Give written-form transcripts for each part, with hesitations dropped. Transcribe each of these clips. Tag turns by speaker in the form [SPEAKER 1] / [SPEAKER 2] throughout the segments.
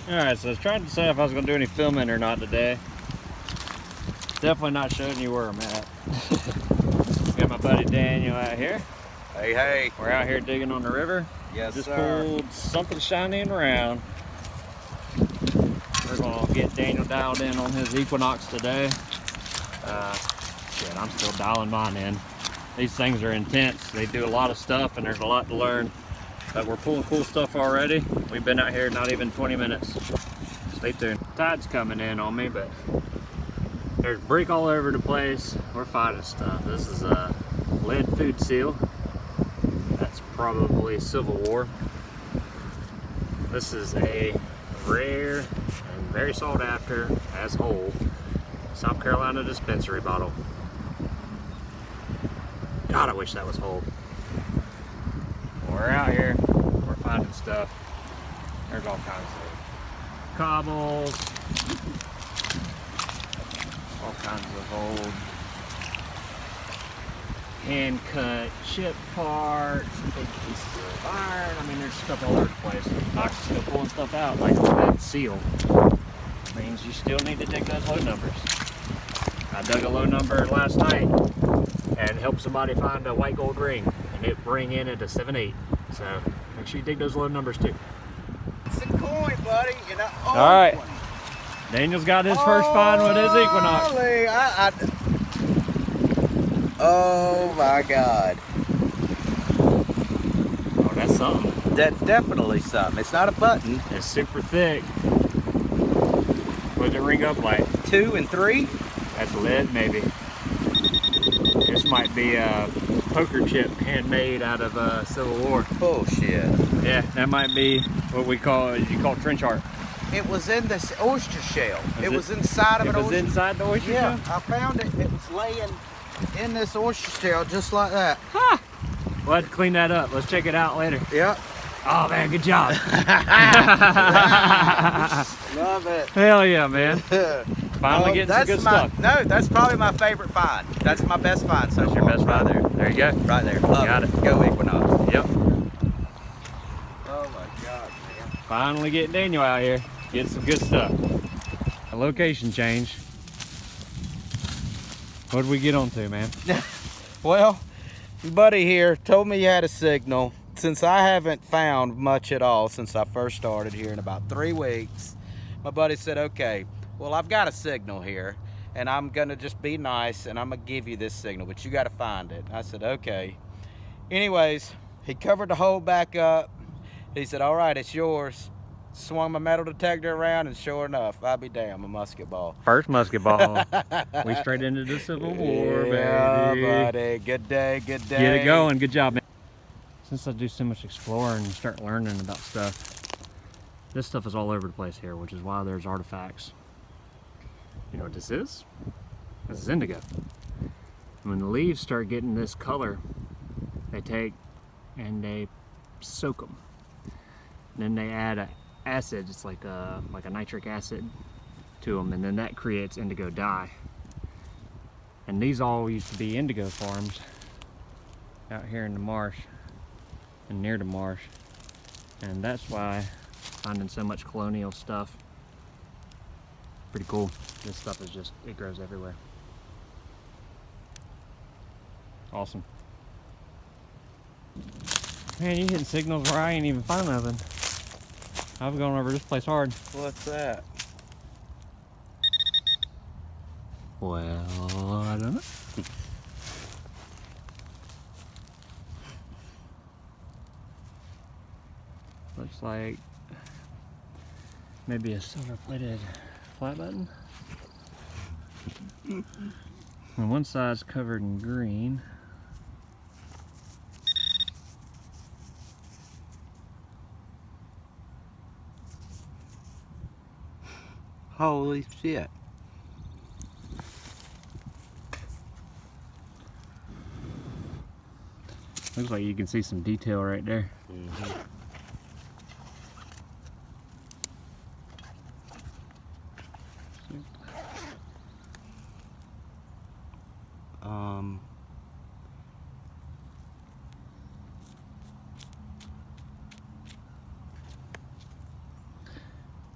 [SPEAKER 1] Alright, so I was trying to decide if I was going to do any filming or not today. Definitely not showing you where I'm at. Got my buddy Daniel out here.
[SPEAKER 2] Hey, hey.
[SPEAKER 1] We're out here digging on the river.
[SPEAKER 2] Yes,
[SPEAKER 1] Just
[SPEAKER 2] sir.
[SPEAKER 1] pulled something shiny and round. We're going to get Daniel dialed in on his Equinox today. Shit, I'm still dialing mine in. These things are intense. They do a lot of stuff and there's a lot to learn. But we're pulling cool stuff already. We've been out here not even 20 minutes. Stay tuned. Tide's coming in on me, but there's brick all over the place. We're finding stuff. This is a lead food seal. That's probably Civil War. This is a rare and very sought after, as whole, South Carolina dispensary bottle. God, I wish that was whole. We're out here, we're finding stuff. There's all kinds of cobbles, all kinds of old hand-cut chip parts, big pieces of iron. I mean, there's stuff all over the place. Knox is still pulling stuff out, like that seal. Means you still need to dig those low numbers. I dug a low number last night and helped somebody find a white gold ring, and it rang in at a 7/8. So make sure you dig those low numbers too.
[SPEAKER 2] It's a coin, buddy. You know.
[SPEAKER 1] All right. Daniel's got his first find with his Equinox.
[SPEAKER 2] Oh my God.
[SPEAKER 1] Oh, that's something.
[SPEAKER 2] That's definitely something. It's not a button.
[SPEAKER 1] It's super thick. What'd it ring up like?
[SPEAKER 2] 2 and 3.
[SPEAKER 1] That's lead, maybe. This might be a poker chip handmade out of Civil War.
[SPEAKER 2] Bullshit.
[SPEAKER 1] Yeah, that might be what we call, you call trench art.
[SPEAKER 2] It was in this oyster shell.
[SPEAKER 1] Was
[SPEAKER 2] it was inside of an oyster.
[SPEAKER 1] It was inside the oyster
[SPEAKER 2] Yeah,
[SPEAKER 1] shell?
[SPEAKER 2] I found it. It was laying in this oyster shell just like that.
[SPEAKER 1] Ha! We'll have to clean that up. Let's check it out later.
[SPEAKER 2] Yep.
[SPEAKER 1] Oh man, good job.
[SPEAKER 2] Love it.
[SPEAKER 1] Hell yeah, man. Finally getting some good stuff.
[SPEAKER 2] No, that's probably my favorite find. That's my best find so
[SPEAKER 1] That's
[SPEAKER 2] far.
[SPEAKER 1] your best find?
[SPEAKER 2] Right there.
[SPEAKER 1] There you go.
[SPEAKER 2] Right there. Love
[SPEAKER 1] Got it.
[SPEAKER 2] Go Equinox.
[SPEAKER 1] Yep.
[SPEAKER 2] Oh my God, man.
[SPEAKER 1] Finally getting Daniel out here. Getting some good stuff. A location change. What did we get onto, man?
[SPEAKER 2] Well, buddy here told me you had a signal. Since I haven't found much at all since I first started here in about 3 weeks, my buddy said, okay, well, I've got a signal here and I'm gonna just be nice and I'm gonna give you this signal, but you gotta find it. I said, okay. Anyways, he covered the hole back up. He said, all right, it's yours. Swung my metal detector around and sure enough, I'll be damn, a musket ball.
[SPEAKER 1] First musket ball. We straight into the Civil War,
[SPEAKER 2] Yeah,
[SPEAKER 1] baby.
[SPEAKER 2] buddy. Good day, good day.
[SPEAKER 1] Get it going. Good job, man. Since I do so much exploring and start learning about stuff, this stuff is all over the place here, which is why there's artifacts. You know what this is? This is indigo. When the leaves start getting this color, they take and they soak them. Then they add a acid, it's like a nitric acid to them, and then that creates indigo dye. And these all used to be indigo farms out here in the marsh and near the marsh, and that's why finding so much colonial stuff, pretty cool. This stuff is just, it grows everywhere. Awesome. Man, you hitting signals where I ain't even find nothing. I've gone over this place hard.
[SPEAKER 2] What's that?
[SPEAKER 1] Well, I don't know. Looks like maybe a silver-plated flat button. And one side's covered in green.
[SPEAKER 2] Holy shit.
[SPEAKER 1] Looks like you can see some detail right there.
[SPEAKER 2] Mm-hmm.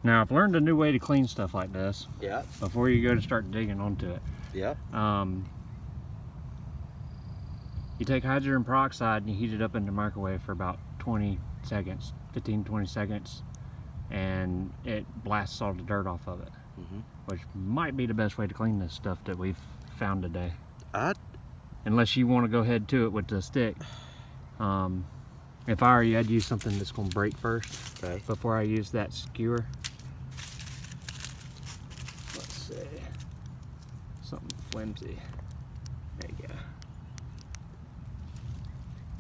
[SPEAKER 1] Now I've learned a new way to clean stuff like this.
[SPEAKER 2] Yeah.
[SPEAKER 1] Before you go to start digging onto it.
[SPEAKER 2] Yeah.
[SPEAKER 1] You take hydrogen peroxide and you heat it up in the microwave for about 20 seconds, 15-20 seconds, and it blasts all the dirt off of it, which might be the best way to clean this stuff that we've found today. Unless you want to go ahead to it with the stick. If I were you, I'd use something that's going to break first, before I use that skewer. Let's see, something flimsy. There you go.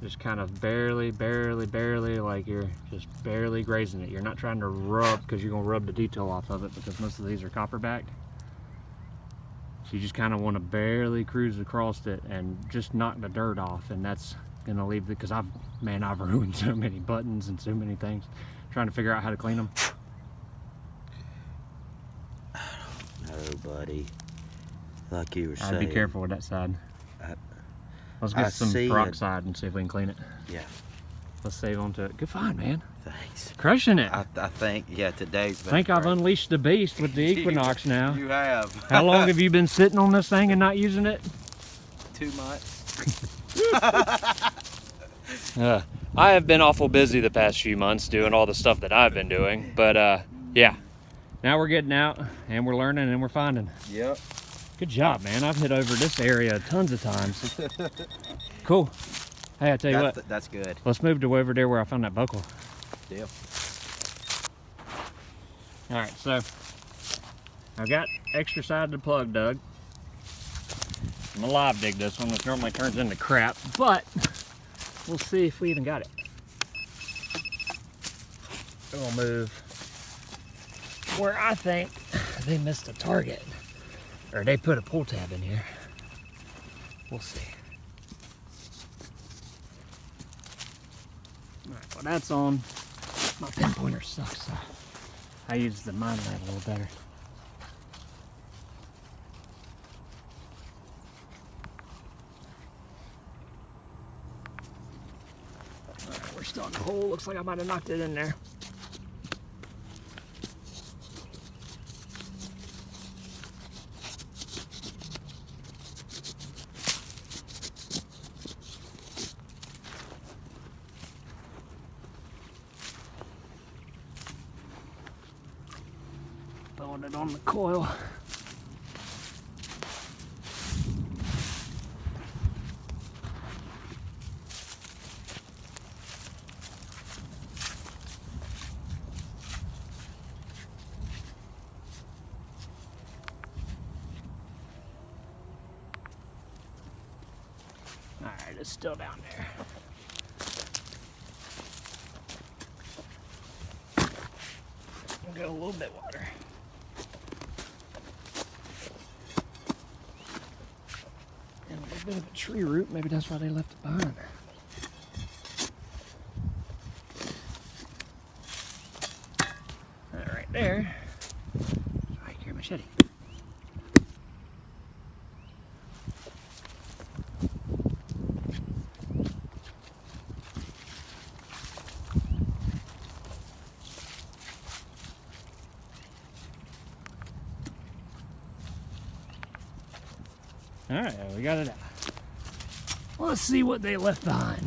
[SPEAKER 1] Just kind of barely, like you're just barely grazing it. You're not trying to rub, because you're going to rub the detail off of it, because most of these are copper backed. So you just kind of want to barely cruise across it and just knock the dirt off, and that's going to leave it, because I've ruined so many buttons and so many things trying to figure out how to clean them.
[SPEAKER 2] I don't know, buddy. Like you were saying.
[SPEAKER 1] I'd be careful with that side. Let's get some peroxide and see if we can clean it.
[SPEAKER 2] Yeah.
[SPEAKER 1] Let's save onto it. Good find, man.
[SPEAKER 2] Thanks.
[SPEAKER 1] Crushing it.
[SPEAKER 2] I think, yeah, today's been
[SPEAKER 1] I think I've
[SPEAKER 2] great.
[SPEAKER 1] unleashed the beast with the Equinox now.
[SPEAKER 2] You have.
[SPEAKER 1] How long have you been sitting on this thing and not using it?
[SPEAKER 2] 2 months.
[SPEAKER 1] I have been awful busy the past few months doing all the stuff that I've been doing, but yeah. Now we're getting out and we're learning and we're finding.
[SPEAKER 2] Yep.
[SPEAKER 1] Good job, man. I've hit over this area tons of times. Cool. Hey, I tell you what.
[SPEAKER 2] That's good.
[SPEAKER 1] Let's move to over there where I found that buckle.
[SPEAKER 2] Deal.
[SPEAKER 1] All right, so I've got extra side of the plug dug. I'm gonna live dig this one, which normally turns into crap, but we'll see if we even got it. We'll move where I think they missed a target, or they put a pull tab in here. We'll see. All right, well that's on. My pinpointer sucks, so I use the mind light a little better. Alright, we're still in the hole. Looks like I might have knocked it in there. Throwing it on the coil. All right, it's still down there. We'll get a little bit water. And a little bit of a tree root, maybe that's why they left it behind. That right there. I carry a machete. All right, we got it out. Let's see what they left behind.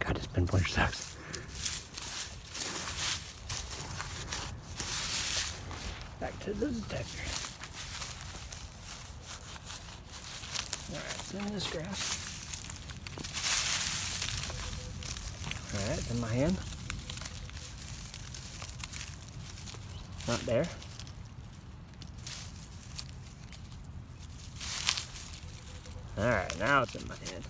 [SPEAKER 1] God, this pinpointer sucks. Back to the detector. Alright, it's in this grass. Alright, it's in my hand. Not there. Alright, now it's in my hand.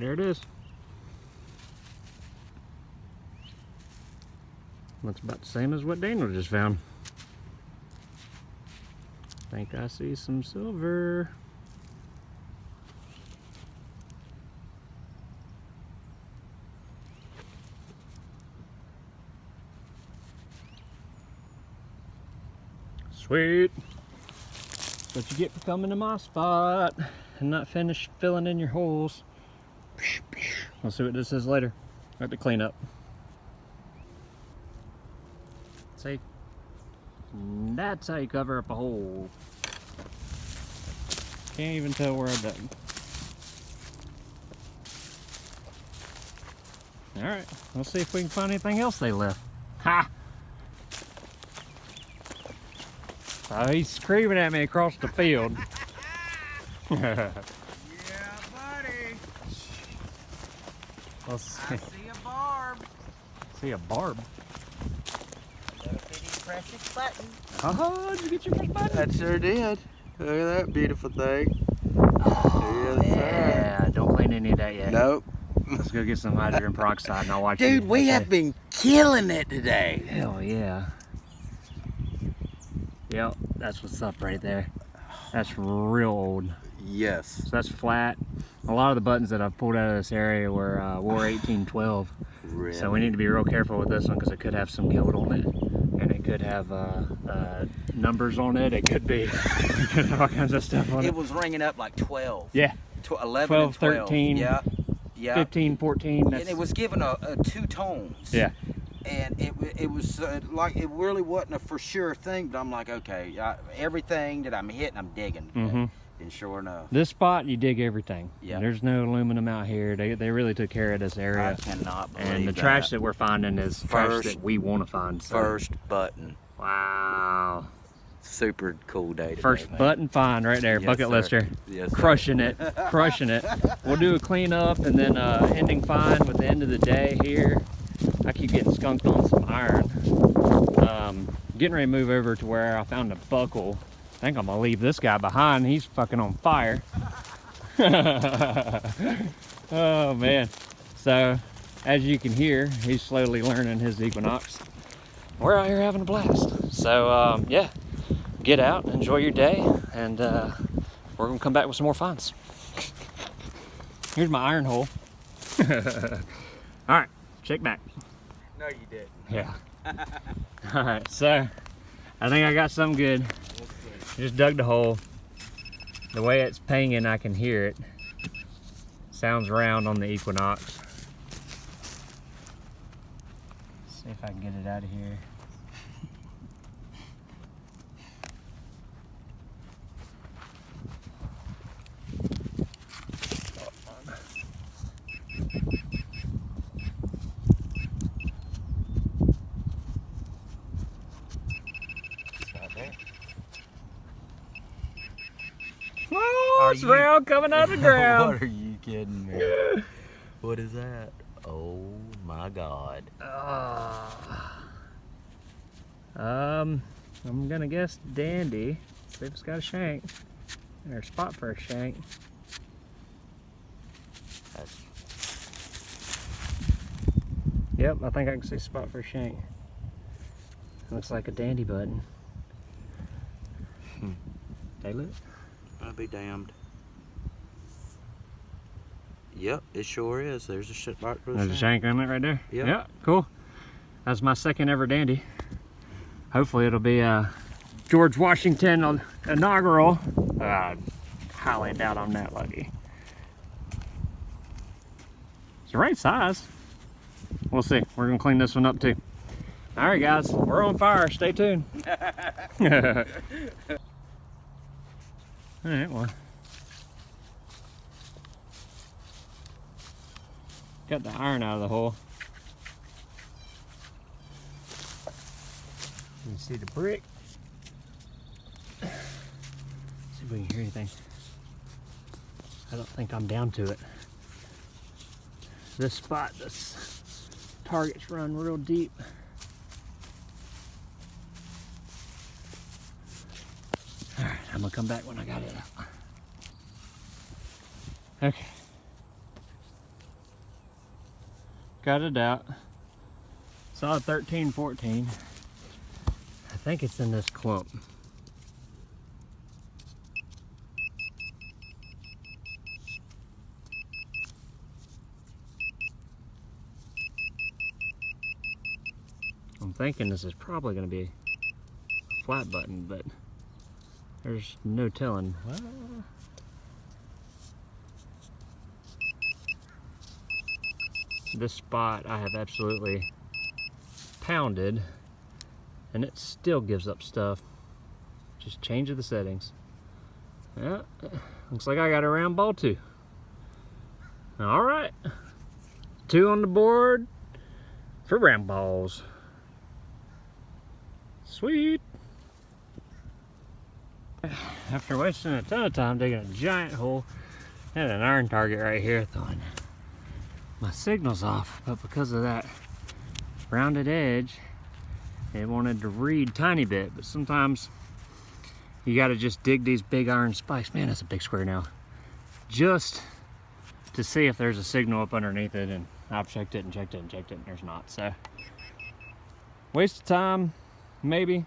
[SPEAKER 1] there it is. Looks about the same as what Daniel just found. Think I see some silver. Sweet. That's what you get for coming to my spot and not finish filling in your holes. We'll see what this is later. I have to clean up. See? That's how you cover up a hole. Can't even tell where I dug. Alright, we'll see if we can find anything else they left. Ha! Oh, he's screaming at me across the field.
[SPEAKER 2] Yeah, buddy.
[SPEAKER 1] Let's see.
[SPEAKER 2] I see a barb.
[SPEAKER 1] See a barb.
[SPEAKER 2] Little bitty precious button.
[SPEAKER 1] Oh, did you get your first button?
[SPEAKER 2] I sure did. Look at that beautiful thing.
[SPEAKER 1] Oh,
[SPEAKER 2] Yes,
[SPEAKER 1] yeah. Don't clean any of that yet.
[SPEAKER 2] Nope.
[SPEAKER 1] Let's go get some hydrogen peroxide and I'll watch you.
[SPEAKER 2] Dude, we have been killing it today.
[SPEAKER 1] Hell yeah. Yep, that's what's up right there. That's real old.
[SPEAKER 2] Yes.
[SPEAKER 1] So that's flat. A lot of the buttons that I've pulled out of this area were War 1812.
[SPEAKER 2] Really?
[SPEAKER 1] So we need to be real careful with this one because it could have some gilt on it. And it could have numbers on it. It could be it could have all kinds of stuff on it.
[SPEAKER 2] It was ringing up like 12.
[SPEAKER 1] Yeah.
[SPEAKER 2] 11
[SPEAKER 1] 12,
[SPEAKER 2] and 12.
[SPEAKER 1] 13,
[SPEAKER 2] Yeah. Yeah.
[SPEAKER 1] 15, 14.
[SPEAKER 2] And it was given a two tones.
[SPEAKER 1] Yeah.
[SPEAKER 2] And it was like, it really wasn't a for sure thing, but I'm like, okay, everything that I'm hitting, I'm digging.
[SPEAKER 1] Mm-hmm.
[SPEAKER 2] And sure enough.
[SPEAKER 1] This spot, you dig everything.
[SPEAKER 2] Yeah.
[SPEAKER 1] There's no aluminum out here. They really took care of this area.
[SPEAKER 2] I cannot believe
[SPEAKER 1] And the
[SPEAKER 2] that.
[SPEAKER 1] trash that we're finding is trash
[SPEAKER 2] First-
[SPEAKER 1] that we want to find. So.
[SPEAKER 2] First button.
[SPEAKER 1] Wow.
[SPEAKER 2] Super cool day today,
[SPEAKER 1] First
[SPEAKER 2] man.
[SPEAKER 1] button find right there.
[SPEAKER 2] Yes,
[SPEAKER 1] Bucket
[SPEAKER 2] sir.
[SPEAKER 1] lister.
[SPEAKER 2] Yes, sir.
[SPEAKER 1] Crushing it. Crushing it. We'll do a cleanup and then ending find with the end of the day here. I keep getting skunked on some iron. Getting ready to move over to where I found a buckle. I think I'm gonna leave this guy behind. He's fucking on fire. Oh man. So as you can hear, he's slowly learning his Equinox. We're out here having a blast. So yeah, get out, enjoy your day, and we're gonna come back with some more finds. Here's my iron hole. All right, check back.
[SPEAKER 2] No, you didn't.
[SPEAKER 1] Yeah. All right, so I think I got something good. Just dug the hole. The way it's pinging, I can hear it. Sounds round on the Equinox. See if I can get it out of here. Oh, it's round coming out of the ground.
[SPEAKER 2] What are you kidding me? What is that? Oh my God.
[SPEAKER 1] I'm gonna guess dandy. See if it's got a shank. Or a spot for a shank.
[SPEAKER 2] That's...
[SPEAKER 1] Yep, I think I can see a spot for a shank. Looks like a dandy button. They look.
[SPEAKER 2] I'll be damned. Yep, it sure is. There's a shit mark for the
[SPEAKER 1] There's a shank on it right there?
[SPEAKER 2] Yep.
[SPEAKER 1] Yeah, cool. That's my second ever dandy. Hopefully it'll be a George Washington inaugural. Highly doubt I'm that lucky. It's the right size. We'll see. We're gonna clean this one up too. All right, guys, we're on fire. Stay tuned. All right, well. Got the iron out of the hole. You can see the brick. See if we can hear anything. I don't think I'm down to it. This spot, this target's run real deep. All right, I'm gonna come back when I got it out. Okay. got it out. Saw 13, 14. I think it's in this clump. I'm thinking this is probably going to be a flat button, but there's no telling. Well, this spot I have absolutely pounded, and it still gives up stuff. Just change the settings. Yeah, looks like I got a round ball too. All right, 2 on the board for round balls. Sweet. After wasting a ton of time digging a giant hole, I had an iron target right here throwing my signal's off, but because of that rounded edge, it wanted to read tiny bit, but sometimes you got to just dig these big iron spikes. Man, that's a big square now. Just to see if there's a signal up underneath it, and I've checked it and checked it and checked it, and there's not. So, waste of time, maybe,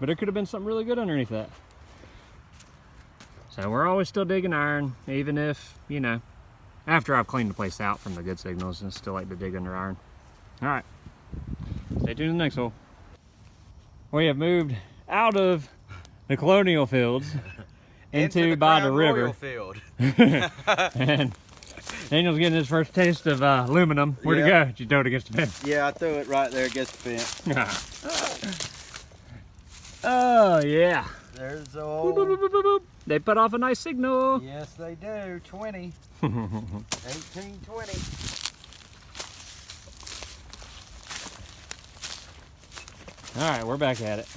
[SPEAKER 1] but it could have been something really good underneath that. So we're always still digging iron, even if, you know, after I've cleaned the place out from the good signals, and still like to dig under iron. All right, stay tuned to the next hole. We have moved out of the colonial fields into by the river.
[SPEAKER 2] Field.
[SPEAKER 1] And Daniel's getting his first taste of aluminum. Where'd it go? Did you throw it against the fence?
[SPEAKER 2] Yeah, I threw it right there against the fence.
[SPEAKER 1] Oh yeah.
[SPEAKER 2] There's the
[SPEAKER 1] Boop, boop,
[SPEAKER 2] old...
[SPEAKER 1] boop, boop, boop, boop. They put off a nice signal.
[SPEAKER 2] Yes, they do. 20. 18, 20.
[SPEAKER 1] All right, we're back at it.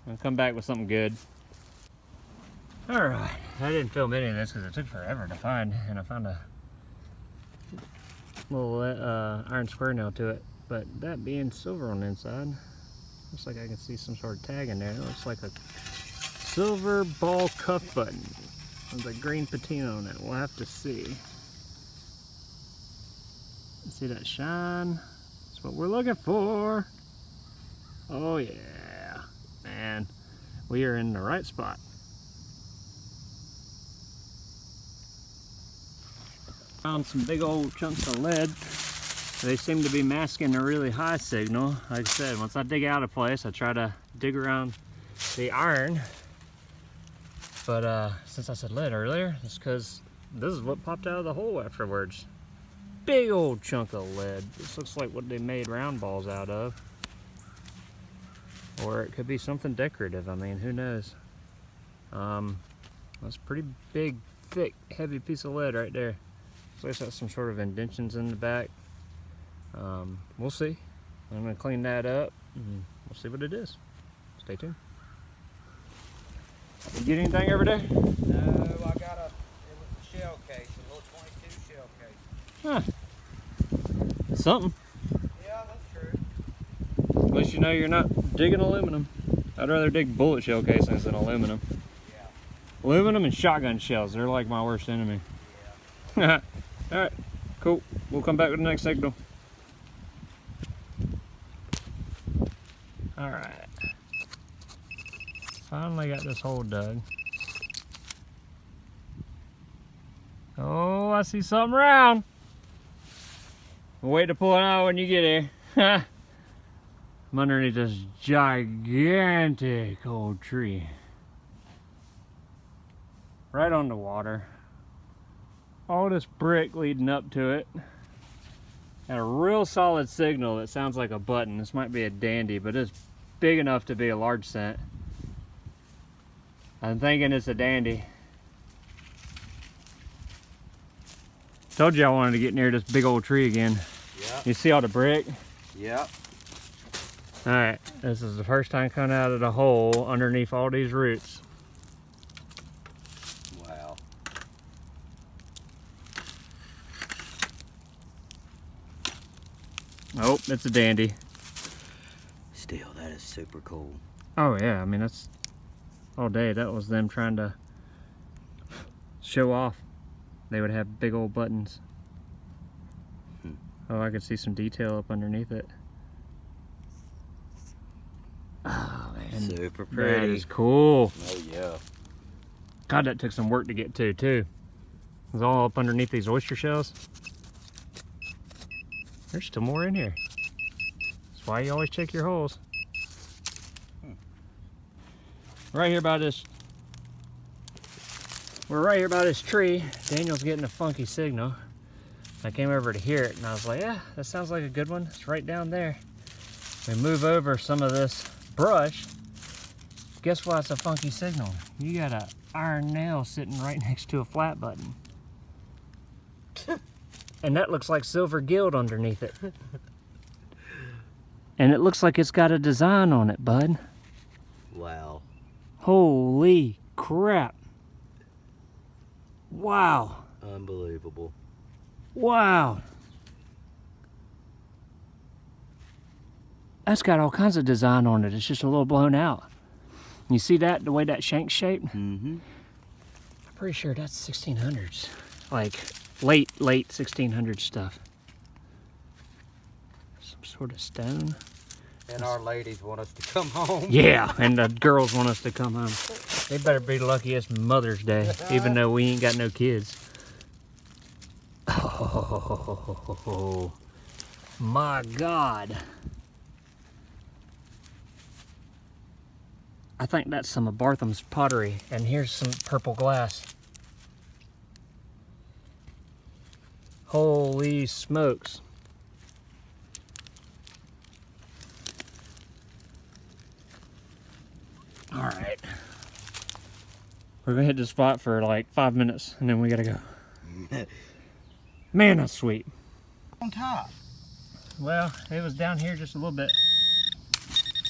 [SPEAKER 1] I'll come back with something good. All right, I didn't film any of this because it took forever to find, and I found a little iron square nail to it. But that being silver on the inside, looks like I can see some sort of tag in there. It looks like a silver ball cuff button with a green patina on it. We'll have to see. See that shine? That's what we're looking for. Oh yeah, man, we are in the right spot. Found some big old chunks of lead. They seem to be masking a really high signal. Like I said, once I dig out a place, I try to dig around the iron. But since I said lead earlier, it's because this is what popped out of the hole afterwards. Big old chunk of lead. This looks like what they made round balls out of. Or it could be something decorative. I mean, who knows? That's a pretty big, thick, heavy piece of lead right there. Looks like it's got some sort of indentions in the back. We'll see. I'm gonna clean that up and we'll see what it is. Stay tuned. You get anything over there?
[SPEAKER 2] No, I got it was a shell case, a little 22 shell case.
[SPEAKER 1] Huh. Something.
[SPEAKER 2] Yeah, that's true.
[SPEAKER 1] At least you know you're not digging aluminum. I'd rather dig bullet shell casings than aluminum.
[SPEAKER 2] Yeah.
[SPEAKER 1] Aluminum and shotgun shells, they're like my worst enemy.
[SPEAKER 2] Yeah.
[SPEAKER 1] Alright, cool. We'll come back with the next signal. Alright. Finally got this hole dug. Oh, I see something round. We'll wait to pull it out when you get here. I'm underneath this gigantic old tree. Right on the water. All this brick leading up to it. And a real solid signal that sounds like a button. This might be a dandy, but it's big enough to be a large cent. I'm thinking it's a dandy. Told you I wanted to get near this big old tree again.
[SPEAKER 2] Yep.
[SPEAKER 1] You see all the brick?
[SPEAKER 2] Yep.
[SPEAKER 1] Alright, this is the first time coming out of the hole underneath all these roots.
[SPEAKER 2] Wow.
[SPEAKER 1] Oh, it's a dandy.
[SPEAKER 2] Still, that is super cool.
[SPEAKER 1] Oh yeah, I mean that's all day. That was them trying to show off. They would have big old buttons. Oh, I can see some detail up underneath it. Oh man,
[SPEAKER 2] super pretty.
[SPEAKER 1] That is cool.
[SPEAKER 2] Oh yeah.
[SPEAKER 1] God, that took some work to get to too. It's all up underneath these oyster shells. There's still more in here. That's why you always check your holes. Right here by this. We're right here by this tree. Daniel's getting a funky signal. I came over to hear it and I was like, yeah, that sounds like a good one. It's right down there. We move over some of this brush. Guess why it's a funky signal? You got an iron nail sitting right next to a flat button. And that looks like silver gilt underneath it. And it looks like it's got a design on it, bud.
[SPEAKER 2] Wow.
[SPEAKER 1] Holy crap. Wow.
[SPEAKER 2] Unbelievable.
[SPEAKER 1] Wow. That's got all kinds of design on it. It's just a little blown out. You see that, the way that shank's shaped?
[SPEAKER 2] Mm-hmm.
[SPEAKER 1] I'm pretty sure that's 1600s. Like late 1600s stuff. Some sort of stone.
[SPEAKER 2] And our ladies want us to come home.
[SPEAKER 1] Yeah, and the girls want us to come home. They better be lucky it's Mother's Day, even though we ain't got no kids. Oh, my God. I think that's some of Bartham's pottery, and here's some purple glass. Holy smokes. All right. We're gonna hit the spot for like 5 minutes and then we gotta go. Man, that's sweet.
[SPEAKER 2] On top.
[SPEAKER 1] Well, it was down here just a little bit.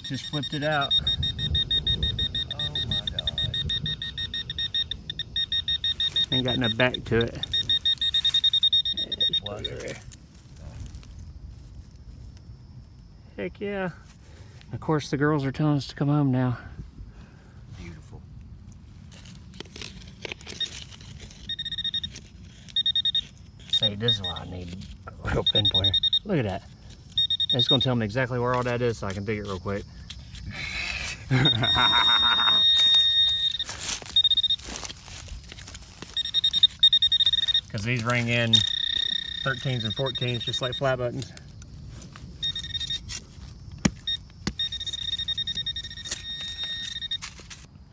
[SPEAKER 1] Just flipped it out.
[SPEAKER 2] Oh my God.
[SPEAKER 1] Ain't got no back to it.
[SPEAKER 2] Was it?
[SPEAKER 1] Heck yeah. Of course, the girls are telling us to come home now.
[SPEAKER 2] Beautiful.
[SPEAKER 1] Say, this is why I need a real pinpointer. Look at that. It's gonna tell me exactly where all that is so I can dig it real quick. Because these ring in 13s and 14s just like flat buttons.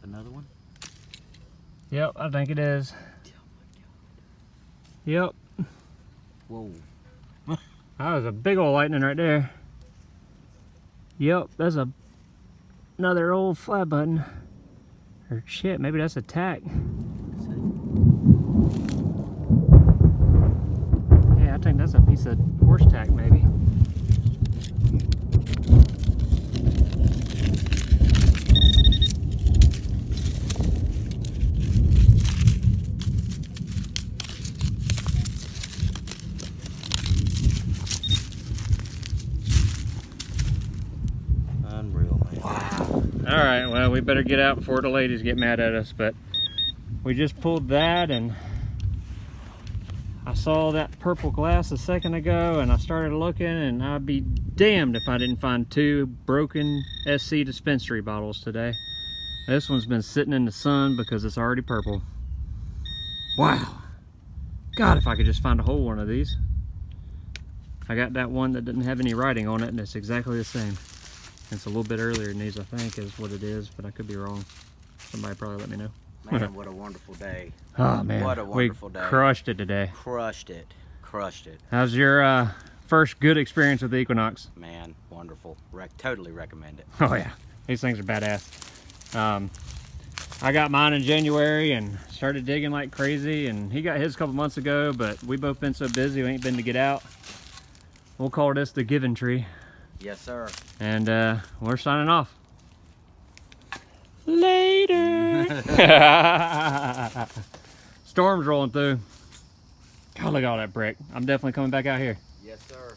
[SPEAKER 2] Another one?
[SPEAKER 1] Yep, I think it is. Yep.
[SPEAKER 2] Whoa.
[SPEAKER 1] That was a big old lightning right there. Yep, that's another old flat button. Or shit, maybe that's a tack. Yeah, I think that's a piece of horse tack maybe. All right, well, we better get out before the ladies get mad at us, but we just pulled that and I saw that purple glass a second ago and I started looking and I'd be damned if I didn't find 2 broken SC dispensary bottles today. This one's been sitting in the sun because it's already purple. Wow. God, if I could just find a whole one of these. I got that one that didn't have any writing on it and it's exactly the same. It's a little bit earlier than these, I think, is what it is, but I could be wrong. Somebody probably let me know.
[SPEAKER 2] Man, what a wonderful day.
[SPEAKER 1] Oh, man.
[SPEAKER 2] What a wonderful day.
[SPEAKER 1] Crushed it today.
[SPEAKER 2] Crushed it. Crushed it.
[SPEAKER 1] How's your first good experience with the Equinox?
[SPEAKER 2] Man, wonderful. Totally recommend it.
[SPEAKER 1] Oh, yeah. These things are badass. I got mine in January and started digging like crazy, and he got his a couple months ago, but we both been so busy we ain't been to get out. We'll call this the Giving Tree.
[SPEAKER 2] Yes, sir.
[SPEAKER 1] And we're signing off. Later. Storm's rolling through. God, look at all that brick. I'm definitely coming back out here.
[SPEAKER 2] Yes, sir.